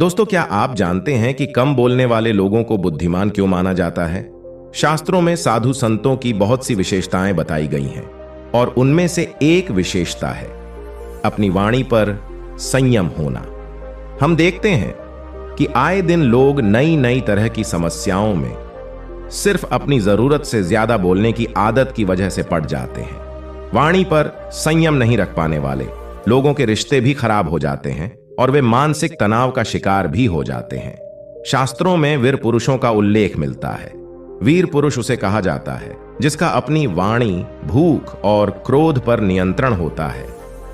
दोस्तों, क्या आप जानते हैं कि कम बोलने वाले लोगों को बुद्धिमान क्यों माना जाता है? शास्त्रों में साधु संतों की बहुत सी विशेषताएं बताई गई हैं और उनमें से एक विशेषता है अपनी वाणी पर संयम होना। हम देखते हैं कि आए दिन लोग नई नई तरह की समस्याओं में सिर्फ अपनी जरूरत से ज्यादा बोलने की आदत की वजह से पड़ जाते हैं। वाणी पर संयम नहीं रख पाने वाले लोगों के रिश्ते भी खराब हो जाते हैं और वे मानसिक तनाव का शिकार भी हो जाते हैं। शास्त्रों में वीर पुरुषों का उल्लेख मिलता है। वीर पुरुष उसे कहा जाता है जिसका अपनी वाणी, भूख और क्रोध पर नियंत्रण होता है।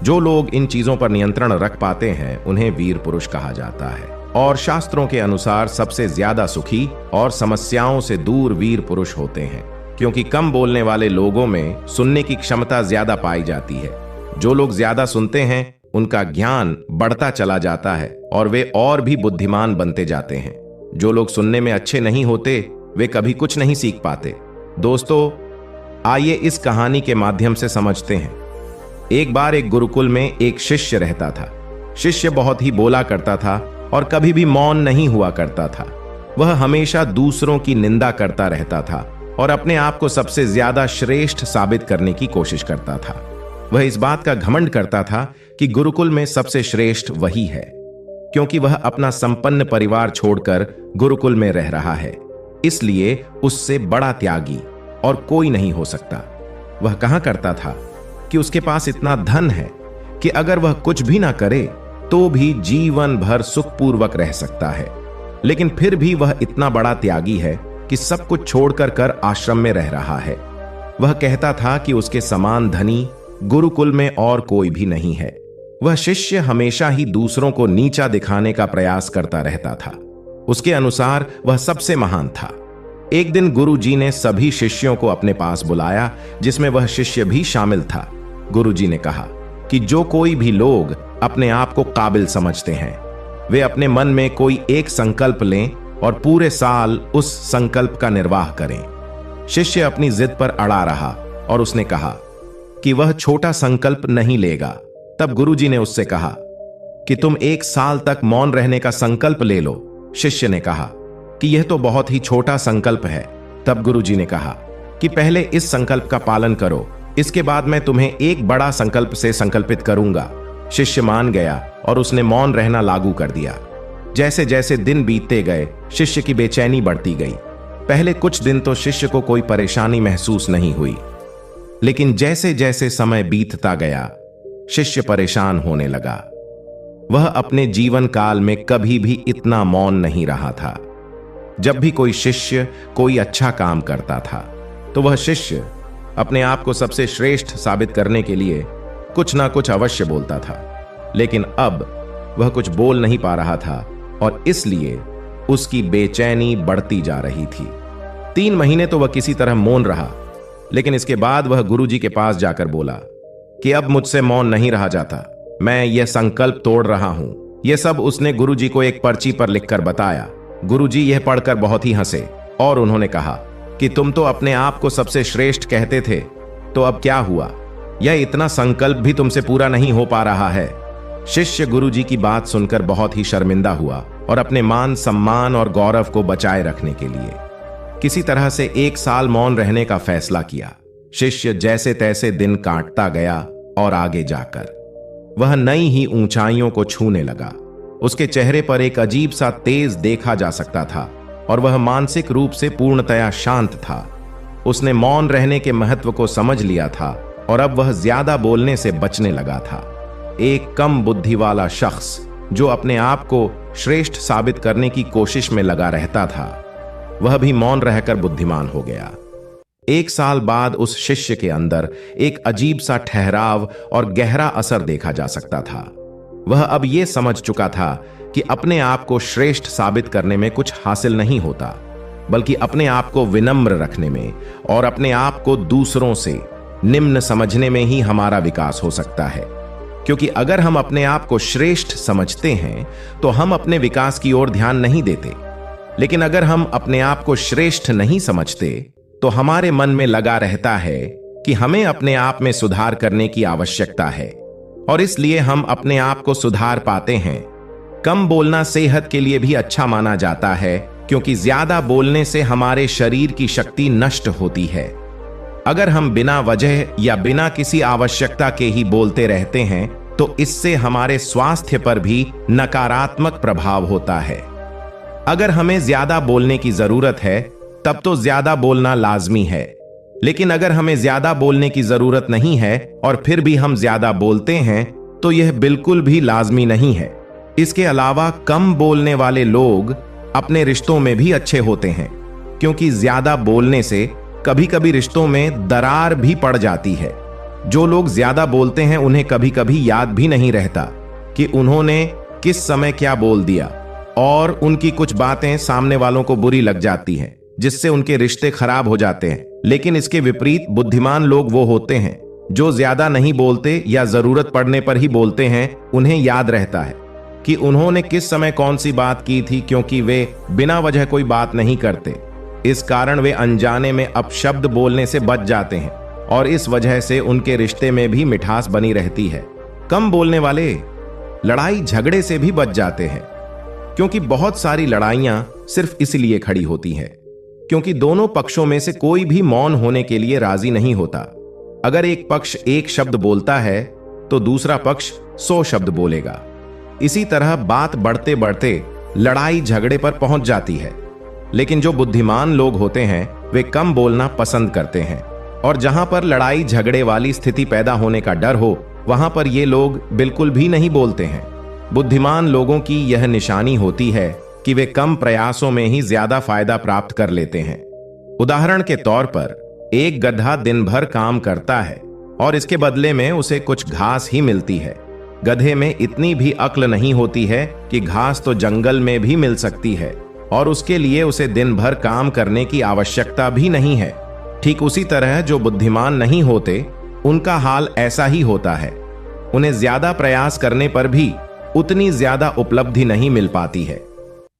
जो लोग इन चीजों पर नियंत्रण रख पाते हैं उन्हें वीर पुरुष कहा जाता है। और शास्त्रों के अनुसार सबसे ज्यादा सुखी और समस्याओं से दूर वीर पुरुष होते हैं, क्योंकि कम बोलने वाले लोगों में सुनने की क्षमता ज्यादा पाई जाती है। जो लोग ज्यादा सुनते हैं उनका ज्ञान बढ़ता चला जाता है और वे और भी बुद्धिमान बनते जाते हैं। जो लोग सुनने में अच्छे नहीं होते वे कभी कुछ नहीं सीख पाते। दोस्तों, आइए इस कहानी के माध्यम से समझते हैं। एक बार एक गुरुकुल में एक शिष्य रहता था। शिष्य बहुत ही बोला करता था और कभी भी मौन नहीं हुआ करता था। वह हमेशा दूसरों की निंदा करता रहता था और अपने आप को सबसे ज्यादा श्रेष्ठ साबित करने की कोशिश करता था। वह इस बात का घमंड करता था कि गुरुकुल में सबसे श्रेष्ठ वही है, क्योंकि वह अपना संपन्न परिवार छोड़कर गुरुकुल में रह रहा है। इसलिए उससे बड़ा त्यागी और कोई नहीं हो सकता। वह कहा करता था कि उसके पास इतना धन है कि अगर वह कुछ भी ना करे तो भी जीवन भर सुखपूर्वक रह सकता है, लेकिन फिर भी वह इतना बड़ा त्यागी है कि सब कुछ छोड़कर कर आश्रम में रह रहा है। वह कहता था कि उसके समान धनी गुरुकुल में और कोई भी नहीं है। वह शिष्य हमेशा ही दूसरों को नीचा दिखाने का प्रयास करता रहता था। उसके अनुसार वह सबसे महान था। एक दिन गुरुजी ने सभी शिष्यों को अपने पास बुलाया, जिसमें वह शिष्य भी शामिल था। गुरुजी ने कहा कि जो कोई भी लोग अपने आप को काबिल समझते हैं वे अपने मन में कोई एक संकल्प लें और पूरे साल उस संकल्प का निर्वाह करें। शिष्य अपनी जिद पर अड़ा रहा और उसने कहा कि वह छोटा संकल्प नहीं लेगा। तब गुरुजी ने उससे कहा कि तुम एक साल तक मौन रहने का संकल्प ले लो। शिष्य ने कहा कि यह तो बहुत ही छोटा संकल्प है। तब गुरुजी ने कहा कि पहले इस संकल्प का पालन करो, इसके बाद मैं तुम्हें एक बड़ा संकल्प से संकल्पित करूंगा। शिष्य मान गया और उसने मौन रहना लागू कर दिया। जैसे जैसे दिन बीतते गए शिष्य की बेचैनी बढ़ती गई। पहले कुछ दिन तो शिष्य को कोई परेशानी महसूस नहीं हुई, लेकिन जैसे जैसे समय बीतता गया शिष्य परेशान होने लगा। वह अपने जीवन काल में कभी भी इतना मौन नहीं रहा था। जब भी कोई शिष्य कोई अच्छा काम करता था तो वह शिष्य अपने आप को सबसे श्रेष्ठ साबित करने के लिए कुछ ना कुछ अवश्य बोलता था, लेकिन अब वह कुछ बोल नहीं पा रहा था और इसलिए उसकी बेचैनी बढ़ती जा रही थी। 3 महीने तो वह किसी तरह मौन रहा, लेकिन इसके बाद वह गुरुजी के पास जाकर बोला कि अब मुझसे मौन नहीं रहा जाता, मैं यह संकल्प तोड़ रहा हूं। यह सब उसने गुरुजी को एक पर्ची पर लिखकर बताया। गुरुजी यह पढ़कर बहुत ही हंसे और उन्होंने कहा कि तुम तो अपने आप को सबसे श्रेष्ठ कहते थे, तो अब क्या हुआ? यह इतना संकल्प भी तुमसे पूरा नहीं हो पा रहा है। शिष्य गुरुजी की बात सुनकर बहुत ही शर्मिंदा हुआ और अपने मान सम्मान और गौरव को बचाए रखने के लिए किसी तरह से 1 साल मौन रहने का फैसला किया। शिष्य जैसे तैसे दिन काटता गया और आगे जाकर वह नई ही ऊंचाइयों को छूने लगा। उसके चेहरे पर एक अजीब सा तेज देखा जा सकता था और वह मानसिक रूप से पूर्णतया शांत था। उसने मौन रहने के महत्व को समझ लिया था और अब वह ज्यादा बोलने से बचने लगा था। एक कम बुद्धि वाला शख्स जो अपने आप को श्रेष्ठ साबित करने की कोशिश में लगा रहता था, वह भी मौन रहकर बुद्धिमान हो गया। 1 साल बाद उस शिष्य के अंदर एक अजीब सा ठहराव और गहरा असर देखा जा सकता था। वह अब यह समझ चुका था कि अपने आप को श्रेष्ठ साबित करने में कुछ हासिल नहीं होता, बल्कि अपने आप को विनम्र रखने में और अपने आप को दूसरों से निम्न समझने में ही हमारा विकास हो सकता है। क्योंकि अगर हम अपने आप को श्रेष्ठ समझते हैं तो हम अपने विकास की ओर ध्यान नहीं देते, लेकिन अगर हम अपने आप को श्रेष्ठ नहीं समझते तो हमारे मन में लगा रहता है कि हमें अपने आप में सुधार करने की आवश्यकता है और इसलिए हम अपने आप को सुधार पाते हैं। कम बोलना सेहत के लिए भी अच्छा माना जाता है, क्योंकि ज्यादा बोलने से हमारे शरीर की शक्ति नष्ट होती है। अगर हम बिना वजह या बिना किसी आवश्यकता के ही बोलते रहते हैं तो इससे हमारे स्वास्थ्य पर भी नकारात्मक प्रभाव होता है। अगर हमें ज्यादा बोलने की जरूरत है तब तो ज्यादा बोलना लाजमी है, लेकिन अगर हमें ज्यादा बोलने की जरूरत नहीं है और फिर भी हम ज्यादा बोलते हैं तो यह बिल्कुल भी लाजमी नहीं है। इसके अलावा कम बोलने वाले लोग अपने रिश्तों में भी अच्छे होते हैं, क्योंकि ज्यादा बोलने से कभी कभी रिश्तों में दरार भी पड़ जाती है। जो लोग ज्यादा बोलते हैं उन्हें कभी कभी याद भी नहीं रहता कि उन्होंने किस समय क्या बोल दिया, और उनकी कुछ बातें सामने वालों को बुरी लग जाती हैं, जिससे उनके रिश्ते खराब हो जाते हैं। लेकिन इसके विपरीत बुद्धिमान लोग वो होते हैं जो ज्यादा नहीं बोलते या जरूरत पड़ने पर ही बोलते हैं। उन्हें याद रहता है कि उन्होंने किस समय कौन सी बात की थी, क्योंकि वे बिना वजह कोई बात नहीं करते। इस कारण वे अनजाने में अपशब्द बोलने से बच जाते हैं और इस वजह से उनके रिश्ते में भी मिठास बनी रहती है। कम बोलने वाले लड़ाई झगड़े से भी बच जाते हैं, क्योंकि बहुत सारी लड़ाइयां सिर्फ इसलिए खड़ी होती हैं क्योंकि दोनों पक्षों में से कोई भी मौन होने के लिए राजी नहीं होता। अगर एक पक्ष एक शब्द बोलता है तो दूसरा पक्ष 100 शब्द बोलेगा। इसी तरह बात बढ़ते बढ़ते लड़ाई झगड़े पर पहुंच जाती है। लेकिन जो बुद्धिमान लोग होते हैं वे कम बोलना पसंद करते हैं, और जहां पर लड़ाई झगड़े वाली स्थिति पैदा होने का डर हो वहां पर ये लोग बिल्कुल भी नहीं बोलते हैं। बुद्धिमान लोगों की यह निशानी होती है कि वे कम प्रयासों में ही ज्यादा फायदा प्राप्त कर लेते हैं। उदाहरण के तौर पर एक गधा दिन भर काम करता है और इसके बदले में उसे कुछ घास ही मिलती है। गधे में इतनी भी अक्ल नहीं होती है कि घास तो जंगल में भी मिल सकती है और उसके लिए उसे दिन भर काम करने की आवश्यकता भी नहीं है। ठीक उसी तरह जो बुद्धिमान नहीं होते उनका हाल ऐसा ही होता है। उन्हें ज्यादा प्रयास करने पर भी उतनी ज्यादा उपलब्धि नहीं मिल पाती है।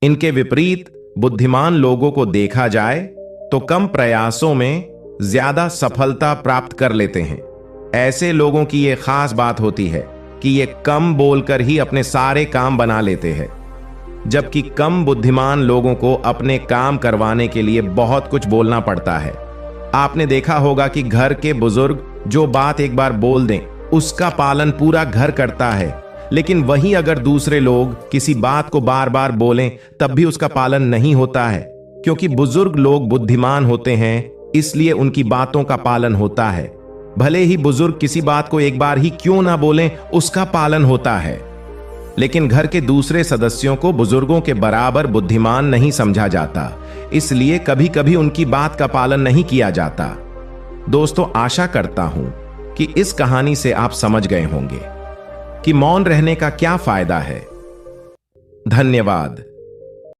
इनके विपरीत बुद्धिमान लोगों को देखा जाए तो कम प्रयासों में ज्यादा सफलता प्राप्त कर लेते हैं। ऐसे लोगों की यह खास बात होती है कि ये कम बोलकर ही अपने सारे काम बना लेते हैं, जबकि कम बुद्धिमान लोगों को अपने काम करवाने के लिए बहुत कुछ बोलना पड़ता है। आपने देखा होगा कि घर के बुजुर्ग जो बात एक बार बोल दें उसका पालन पूरा घर करता है, लेकिन वही अगर दूसरे लोग किसी बात को बार बार बोलें तब भी उसका पालन नहीं होता है, क्योंकि बुजुर्ग लोग बुद्धिमान होते हैं इसलिए उनकी बातों का पालन होता है। भले ही बुजुर्ग किसी बात को एक बार ही क्यों ना बोलें उसका पालन होता है, लेकिन घर के दूसरे सदस्यों को बुजुर्गों के बराबर बुद्धिमान नहीं समझा जाता, इसलिए कभी कभी उनकी बात का पालन नहीं किया जाता। दोस्तों, आशा करता हूं कि इस कहानी से आप समझ गए होंगे कि मौन रहने का क्या फायदा है। धन्यवाद।